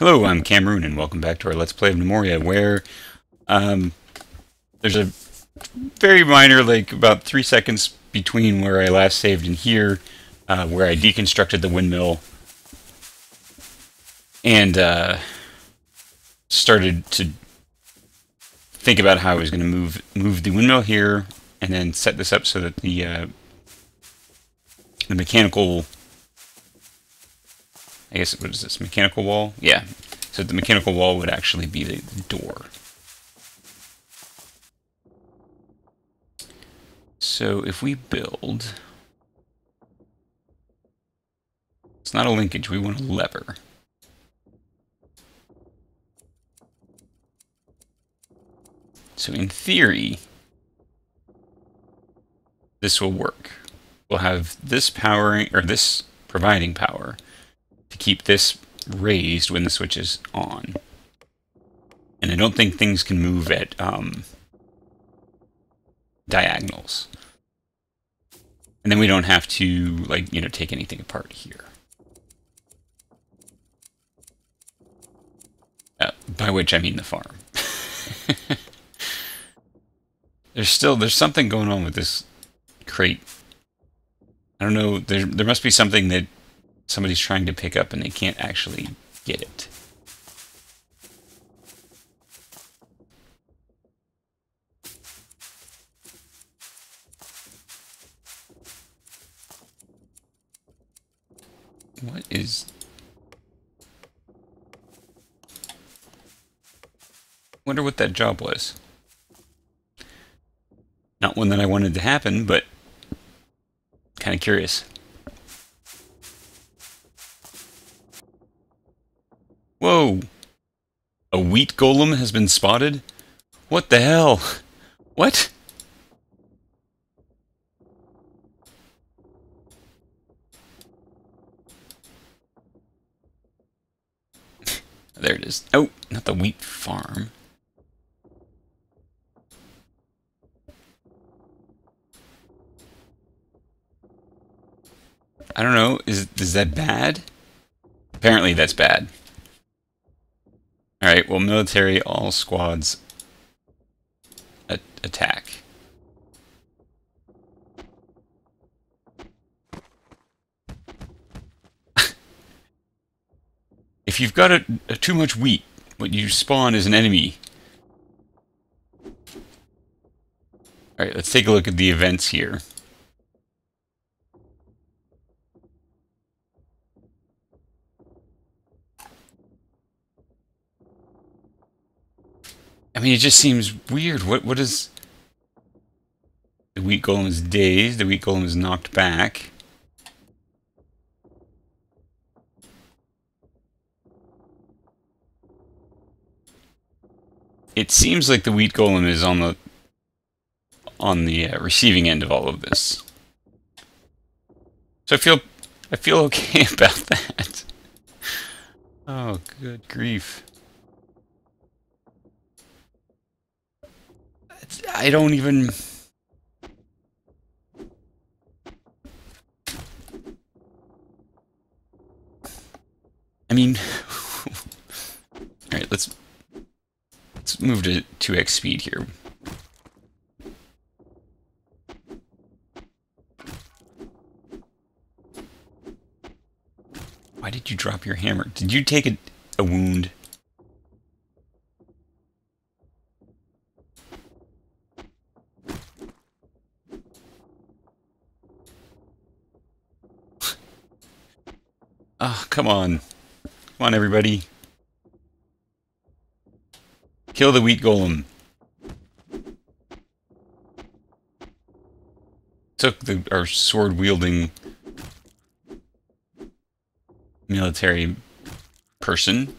Hello, I'm Cameroon, and welcome back to our Let's Play of Gnomoria, where there's a very minor, like about 3 seconds between where I last saved and here, where I deconstructed the windmill and started to think about how I was going to move the windmill here, and then set this up so that the mechanical, I guess, what is this, mechanical wall? Yeah, so the mechanical wall would actually be the door. So if we build, it's not a linkage, we want a lever. So in theory, this will work. We'll have this powering, or this providing power to keep this raised when the switch is on. And I don't think things can move at diagonals. And then we don't have to, like, take anything apart here. By which I mean the farm. There's something going on with this crate. I don't know, there must be something that somebody's trying to pick up and they can't actually get it. What is... Wonder what that job was. Not one that I wanted to happen, but kind of curious. Whoa! A wheat golem has been spotted? What the hell? What? There it is. Oh, not the wheat farm. I don't know. Is that bad? Apparently that's bad. Alright, well, military, all squads attack. If you've got too much wheat, what you spawn is an enemy. Alright, let's take a look at the events here. I mean, it just seems weird. What is... The wheat golem is dazed, the wheat golem is knocked back. It seems like the wheat golem is on the receiving end of all of this. So I feel okay about that. Oh, good grief. I don't even... I mean... Alright, let's move to 2x speed here. Why did you drop your hammer? Did you take a wound? Oh, come on. Come on, everybody. Kill the wheat golem. Took our sword-wielding military person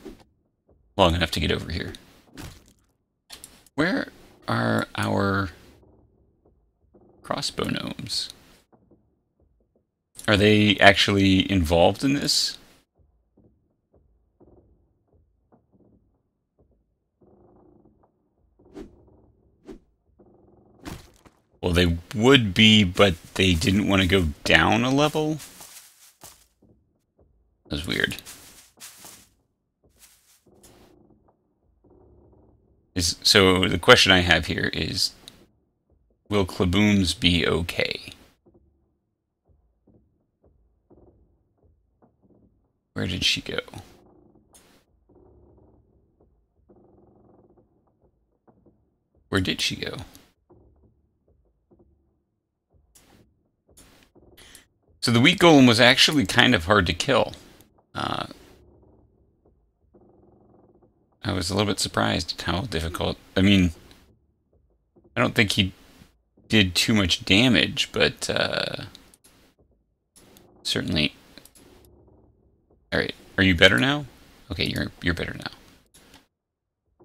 long enough to get over here. Where are our crossbow gnomes? Are they actually involved in this? Well, they would be, but they didn't want to go down a level? That was weird. So the question I have here is, will Klabooms be okay? Where did she go? Where did she go? So the wheat golem was actually kind of hard to kill. I was a little bit surprised at how difficult. I mean, I don't think he did too much damage, but certainly. All right, are you better now? Okay, you're better now.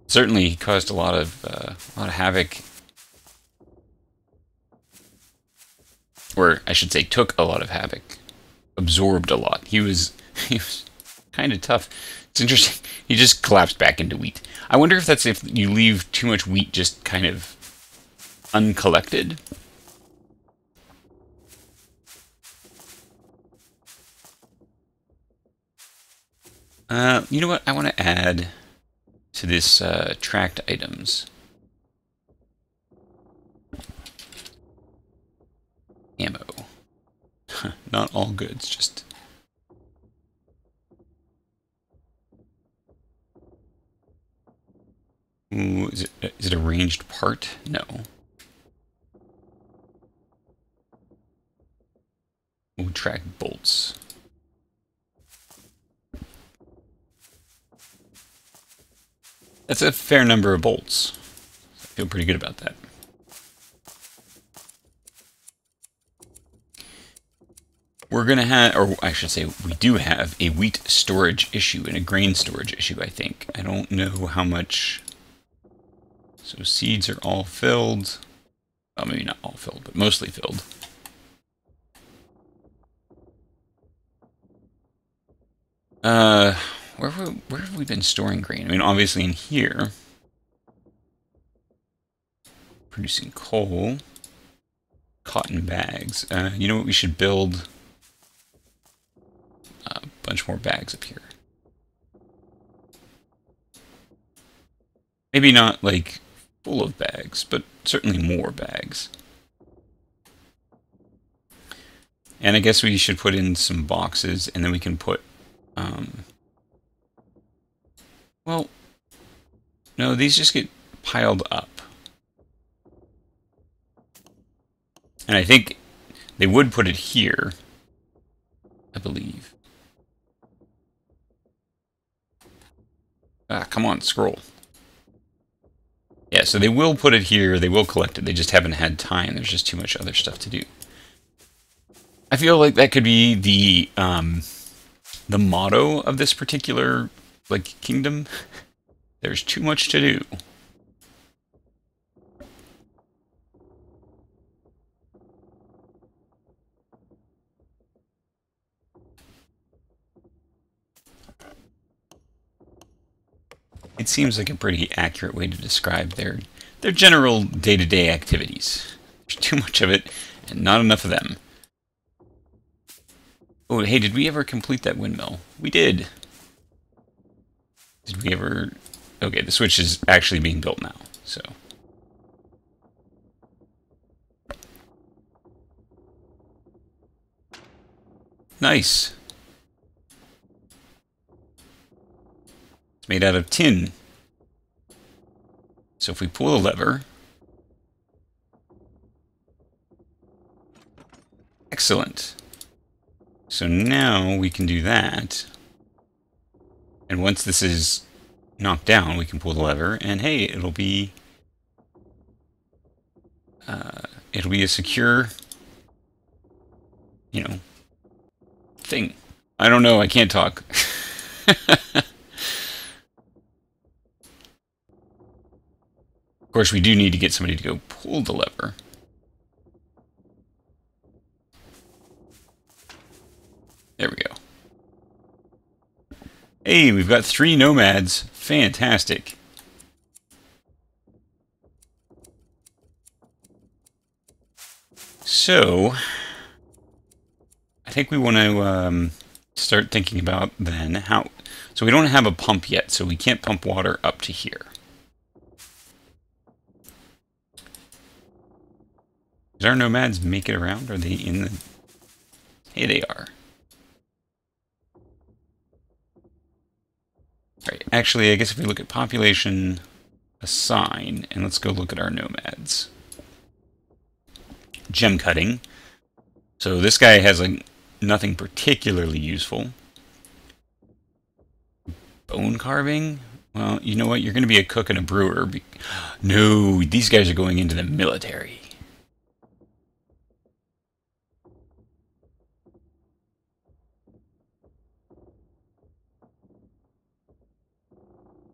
Certainly, he caused a lot of havoc, or I should say, took a lot of havoc, absorbed a lot. He was kind of tough. It's interesting. He just collapsed back into wheat. I wonder if that's if you leave too much wheat just kind of uncollected. You know what? I want to add to this tracked items. Ammo. Not all goods, just... Ooh, is it a ranged part? No. Ooh, track bolts. That's a fair number of bolts. I feel pretty good about that. We're going to have, or I should say, we do have a wheat storage issue and a grain storage issue, I think. I don't know how much. So seeds are all filled. Well, maybe not all filled, but mostly filled. Where have we been storing grain? I mean, obviously in here. Producing coal. Cotton bags. You know what? We should build a bunch more bags up here. Maybe not, like, full of bags, but certainly more bags. And I guess we should put in some boxes, and then we can put... well, no, these just get piled up. And I think they would put it here, I believe. Ah, come on, scroll. Yeah, so they will put it here, they will collect it, they just haven't had time, there's just too much other stuff to do. I feel like that could be the motto of this particular, like, kingdom. There's too much to do. It seems like a pretty accurate way to describe their general day-to-day activities. There's too much of it, and not enough of them. Oh, hey, did we ever complete that windmill? We did. Did we ever... Okay, the switch is actually being built now, so... Nice. It's made out of tin. So if we pull a lever... Excellent. So now we can do that. And once this is knocked down, we can pull the lever, and hey, it'll be a secure, you know, thing. I don't know, I can't talk. Of course, we do need to get somebody to go pull the lever. There we go. Hey, we've got 3 nomads. Fantastic. So, I think we want to start thinking about then how... So we don't have a pump yet, so we can't pump water up to here. Did our nomads make it around? Are they in the... Hey, they are. Alright, actually, I guess if we look at population assign, and let's go look at our nomads. Gem cutting. So this guy has like nothing particularly useful. Bone carving? Well, you know what? You're going to be a cook and a brewer. No, these guys are going into the military.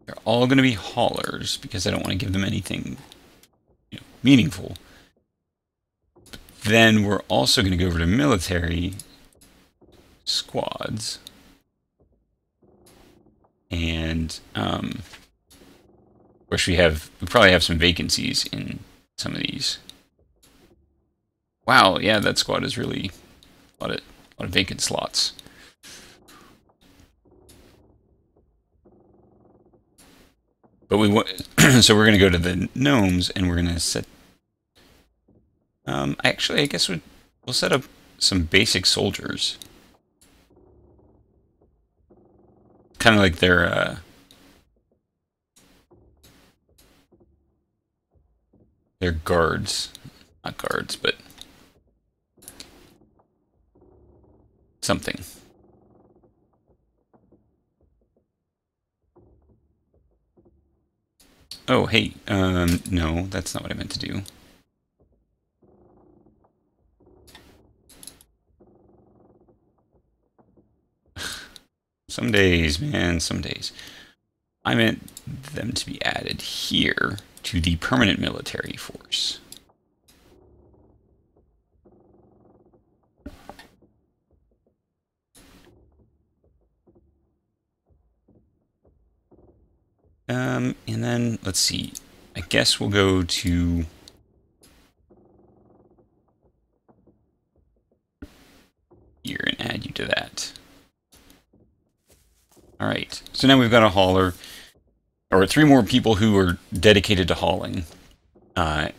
They're all going to be haulers because I don't want to give them anything, you know, meaningful. But then we're also going to go over to military squads. And of course we probably have some vacancies in some of these. Wow, yeah, that squad is really a lot of vacant slots. But we want so we're going to go to the gnomes and we're going to set. Actually, I guess we'll set up some basic soldiers. Kind of like their guards, not guards, but something. Oh, hey, no, that's not what I meant to do. Some days, man, some days. I meant them to be added here to the permanent military force. And then, let's see. I guess we'll go to... here and add you to that. Alright, so now we've got a hauler, or 3 more people who are dedicated to hauling, but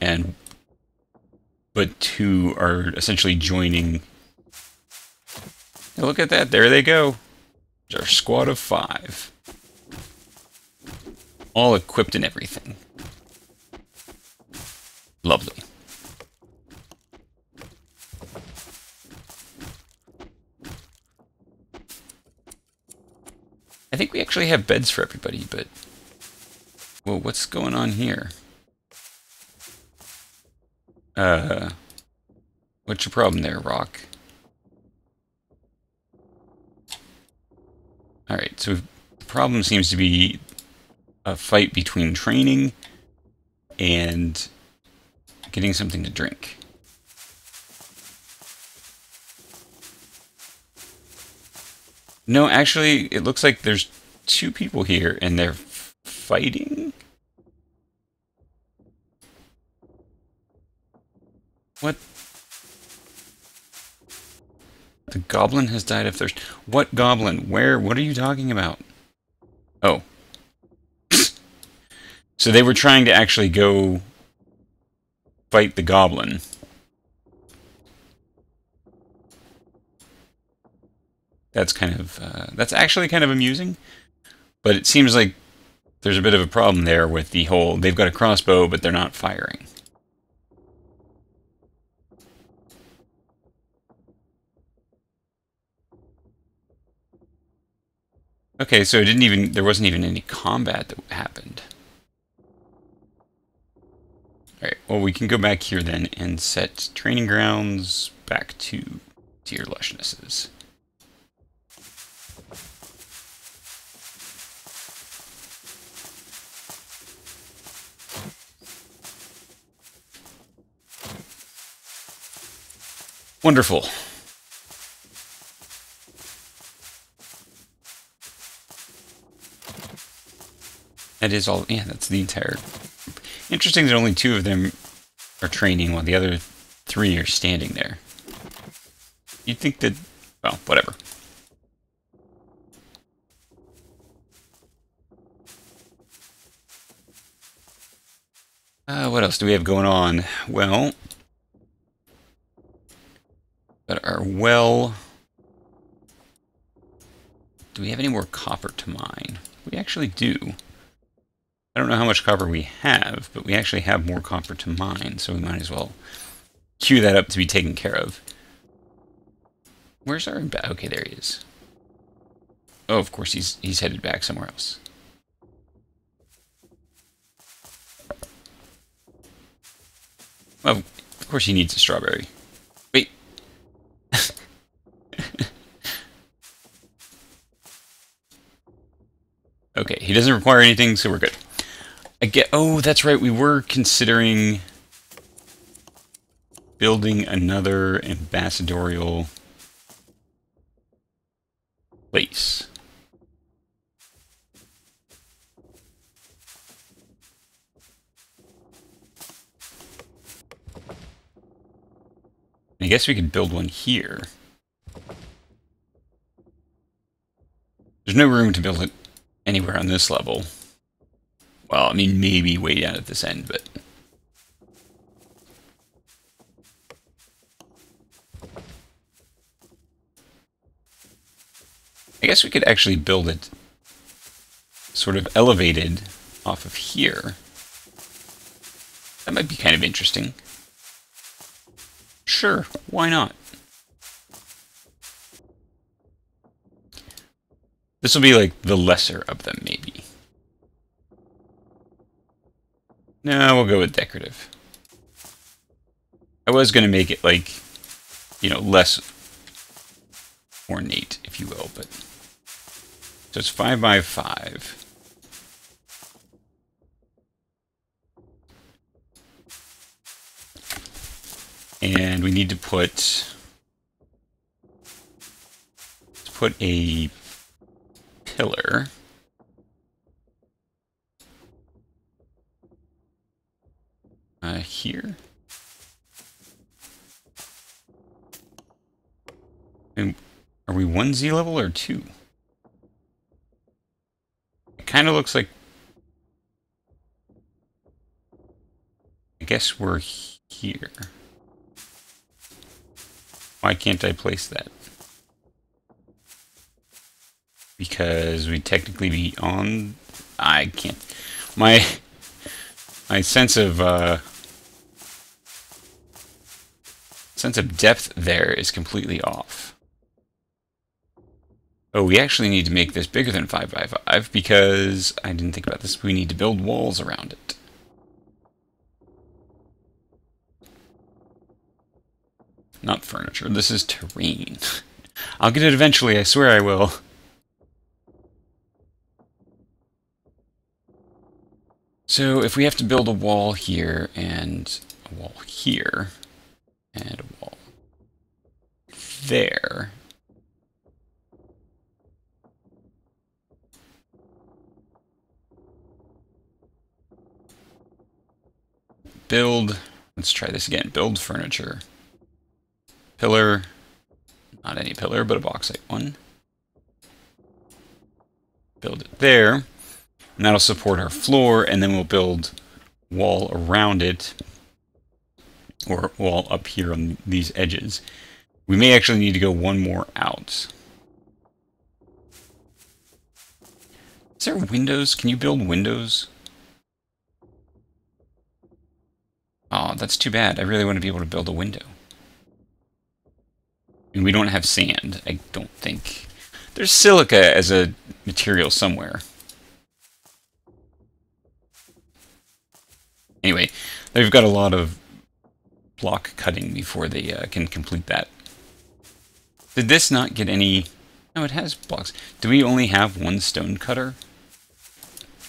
2 are essentially joining. Look at that, there they go. There's our squad of 5. All equipped and everything. Lovely. I think we actually have beds for everybody, but... Well, what's going on here? What's your problem there, Rock? Alright, so the problem seems to be a fight between training and getting something to drink. No, actually, it looks like there's 2 people here, and they're fighting? What? The goblin has died of thirst. What goblin? Where? What are you talking about? Oh. So they were trying to actually go fight the goblin. That's kind of, that's actually kind of amusing. But it seems like there's a bit of a problem there with the whole, they've got a crossbow, but they're not firing. Okay, so there wasn't even any combat that happened. Alright, well, we can go back here then and set training grounds back to deer lushnesses. Wonderful. That is all, yeah, that's the entire group. Interesting that only 2 of them are training while the other 3 are standing there. You'd think that, well, whatever. What else do we have going on? Well, well. Do we have any more copper to mine? We actually do. I don't know how much copper we have, but we actually have more copper to mine, so we might as well queue that up to be taken care of. Where's our... Okay, there he is. Oh, of course, he's headed back somewhere else. Well, of course he needs a strawberry. Wait. Okay, he doesn't require anything, so we're good. Oh, that's right, we were considering building another ambassadorial place. I guess we could build one here. There's no room to build it anywhere on this level. Well, I mean, maybe way down at this end, but... I guess we could actually build it sort of elevated off of here. That might be kind of interesting. Sure, why not? This will be like the lesser of them, maybe. No, we'll go with decorative. I was going to make it like, you know, less ornate, if you will, but... So it's 5 by 5. And we need to put a pillar here. And are we 1 Z level or 2? It kind of looks like... I guess we're here. Why can't I place that? Because we'd technically be on... I can't... My sense of depth there is completely off. Oh, we actually need to make this bigger than 5 by 5 because I didn't think about this. We need to build walls around it. Not furniture. This is terrain. I'll get it eventually. I swear I will. So if we have to build a wall here and a wall here and a wall there. Build, let's try this again. Build furniture. Pillar, not any pillar, but a bauxite one. Build it there. And that'll support our floor, and then we'll build wall around it, or wall up here on these edges. We may actually need to go one more out. Is there windows? Can you build windows? Oh, that's too bad. I really want to be able to build a window. And we don't have sand, I don't think. There's silica as a material somewhere. Anyway, they've got a lot of block cutting before they can complete that. Did this not get any... No, it has blocks. Do we only have one stone cutter?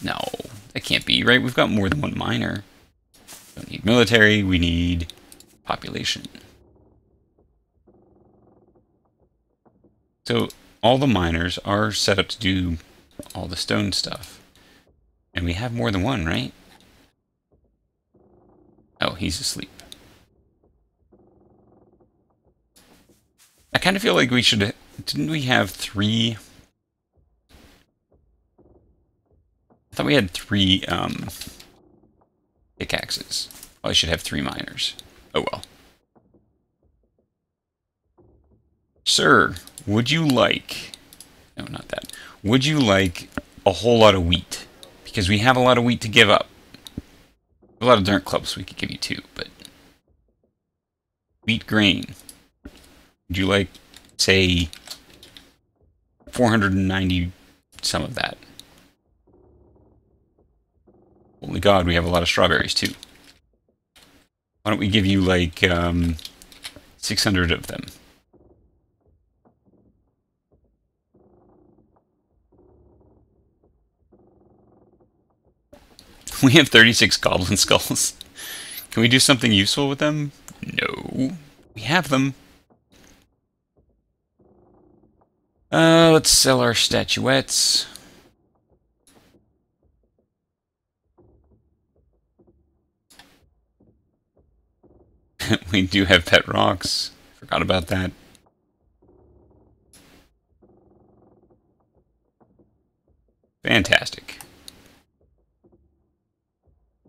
No, that can't be, right? We've got more than one miner. We don't need military, we need population. So all the miners are set up to do all the stone stuff. And we have more than one, right? Oh, he's asleep. I kind of feel like we should... Didn't we have 3... I thought we had 3 pickaxes. Well, I should have 3 miners. Oh well. Sir, would you like... No, not that. Would you like a whole lot of wheat? Because we have a lot of wheat to give up. A lot of dirt clumps we could give you too, but... Wheat grain. Would you like, say, 490 some of that? Holy God, we have a lot of strawberries too. Why don't we give you like 600 of them? We have 36 goblin skulls. Can we do something useful with them? No. We have them. Let's sell our statuettes. We do have pet rocks. Forgot about that. Fantastic.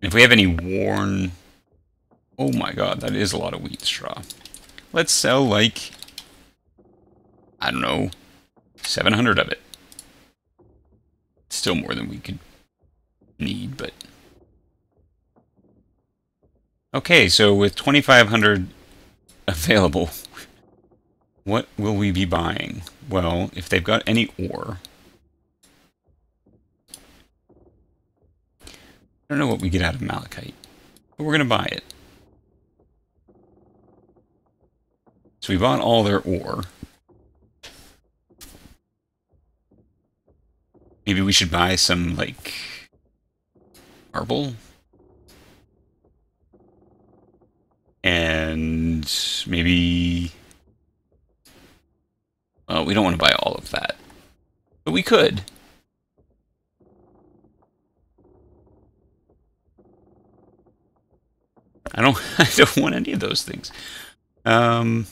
If we have any worn... Oh my God, that is a lot of wheat straw. Let's sell like... I don't know... 700 of it. Still more than we could need, but... Okay, so with 2,500 available, what will we be buying? Well, if they've got any ore... I don't know what we get out of malachite, but we're going to buy it. So we bought all their ore. Maybe we should buy some, like, marble? And maybe... Well, we don't want to buy all of that. But we could. I don't want any of those things. I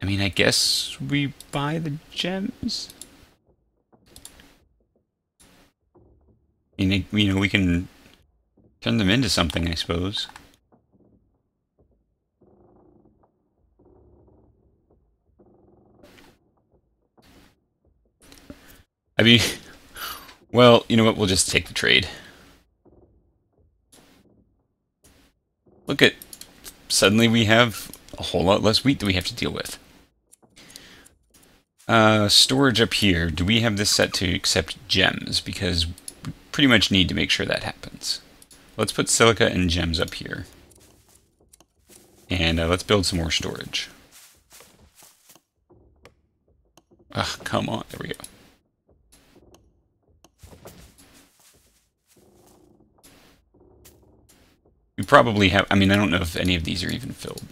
mean, I guess we buy the gems. You know, we can turn them into something, I suppose. I mean, well, you know what? We'll just take the trade. Look at, suddenly we have a whole lot less wheat that we have to deal with. Storage up here. Do we have this set to accept gems? Because we pretty much need to make sure that happens. Let's put silica and gems up here. And let's build some more storage. Ugh, come on. There we go. We probably have... I mean, I don't know if any of these are even filled.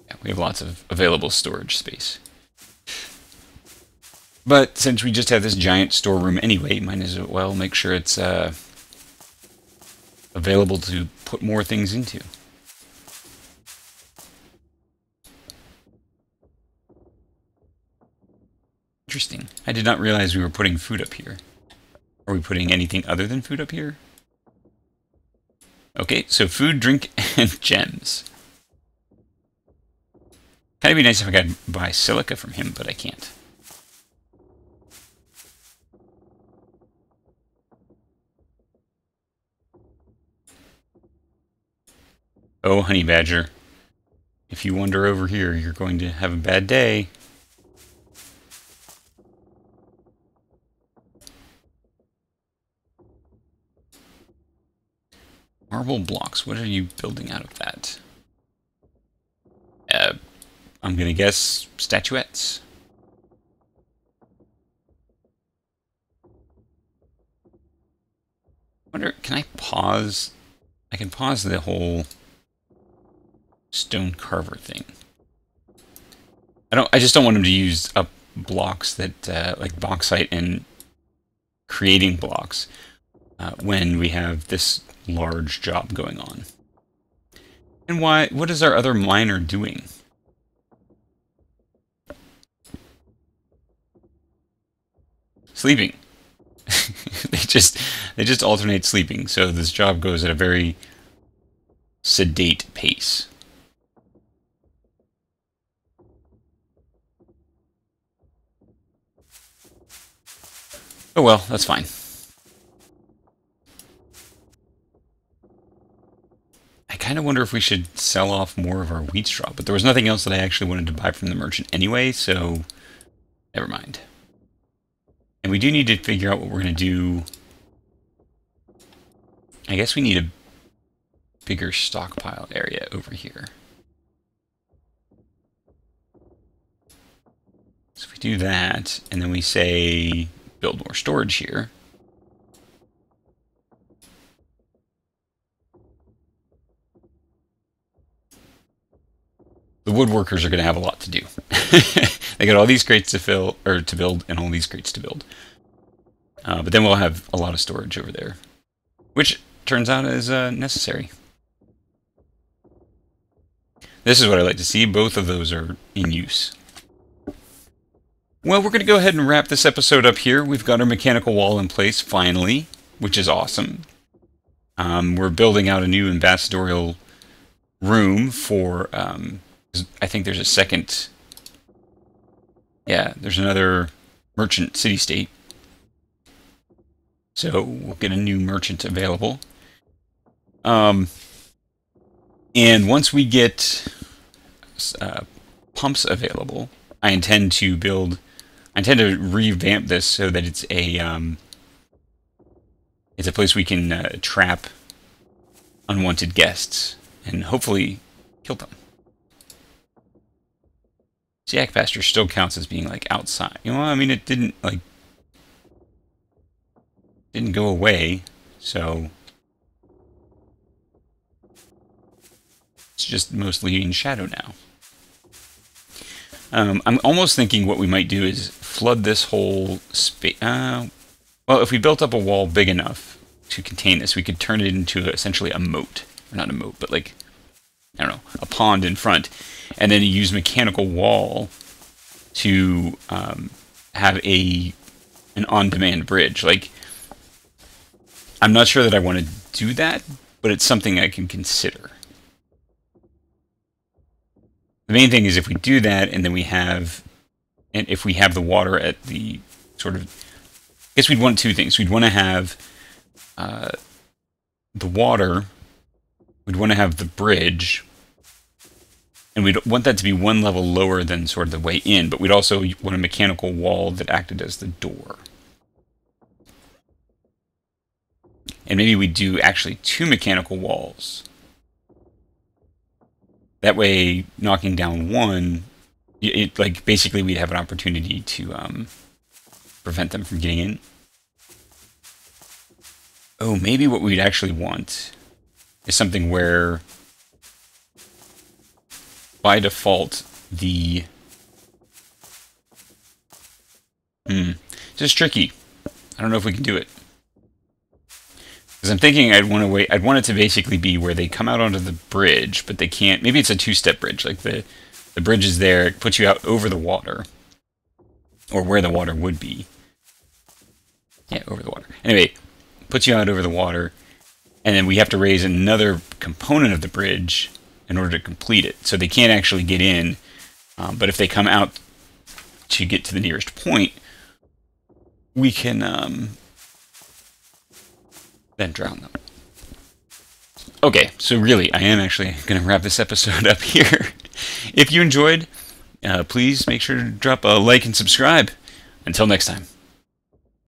Yeah, we have lots of available storage space. But since we just have this giant storeroom anyway, might as well make sure it's available to put more things into. Interesting. I did not realize we were putting food up here. Are we putting anything other than food up here? Okay, so food, drink, and gems. Kind of be nice if I could buy silica from him, but I can't. Oh, honey badger. If you wander over here, you're going to have a bad day. Marble blocks. What are you building out of that? I'm going to guess statuettes. Wonder, can I pause? I can pause the whole stone carver thing. I just don't want him to use up blocks that like bauxite and creating blocks when we have this large job going on. And why? What is our other miner doing? Sleeping. they just alternate sleeping. So this job goes at a very sedate pace. Oh well, that's fine. I kind of wonder if we should sell off more of our wheat straw, but there was nothing else that I actually wanted to buy from the merchant anyway, so never mind. And we do need to figure out what we're going to do. I guess we need a bigger stockpile area over here. So if we do that, and then we say build more storage here. The woodworkers are going to have a lot to do. They got all these crates to fill, or to build, and all these crates to build. But then we'll have a lot of storage over there, which turns out is necessary. This is what I like to see. Both of those are in use. Well, we're going to go ahead and wrap this episode up here. We've got our mechanical wall in place, finally, which is awesome. We're building out a new ambassadorial room for... I think there's a second... Yeah, there's another merchant city-state. So we'll get a new merchant available. And once we get pumps available, I intend to revamp this so that it's a place we can trap unwanted guests and hopefully kill them. Yak pasture still counts as being like outside. You know, I mean, it didn't go away, so it's just mostly in shadow now. I'm almost thinking what we might do is flood this whole space. Well, if we built up a wall big enough to contain this, we could turn it into essentially a moat. Or not a moat, but like, I don't know, a pond in front. And then you use mechanical wall to have an on-demand bridge. Like, I'm not sure that I want to do that, but it's something I can consider. The main thing is if we do that, and then if we have the water at the sort of, I guess we'd want two things. We'd want to have the water, we'd want to have the bridge, and we'd want that to be one level lower than sort of the way in, but we'd also want a mechanical wall that acted as the door. And maybe we do actually 2 mechanical walls. That way, knocking down one, like basically we'd have an opportunity to prevent them from getting in. Oh, maybe what we'd actually want is something where, by default, the... just tricky. I don't know if we can do it. Because I'm thinking I'd want it to basically be where they come out onto the bridge, but they can't... Maybe it's a 2-step bridge. Like the bridge is there, it puts you out over the water. Or where the water would be. Yeah, over the water. Anyway, puts you out over the water, and then we have to raise another component of the bridge in order to complete it. So they can't actually get in, but if they come out to get to the nearest point, we can then drown them. Okay, so really, I am actually going to wrap this episode up here. If you enjoyed, please make sure to drop a like and subscribe. Until next time.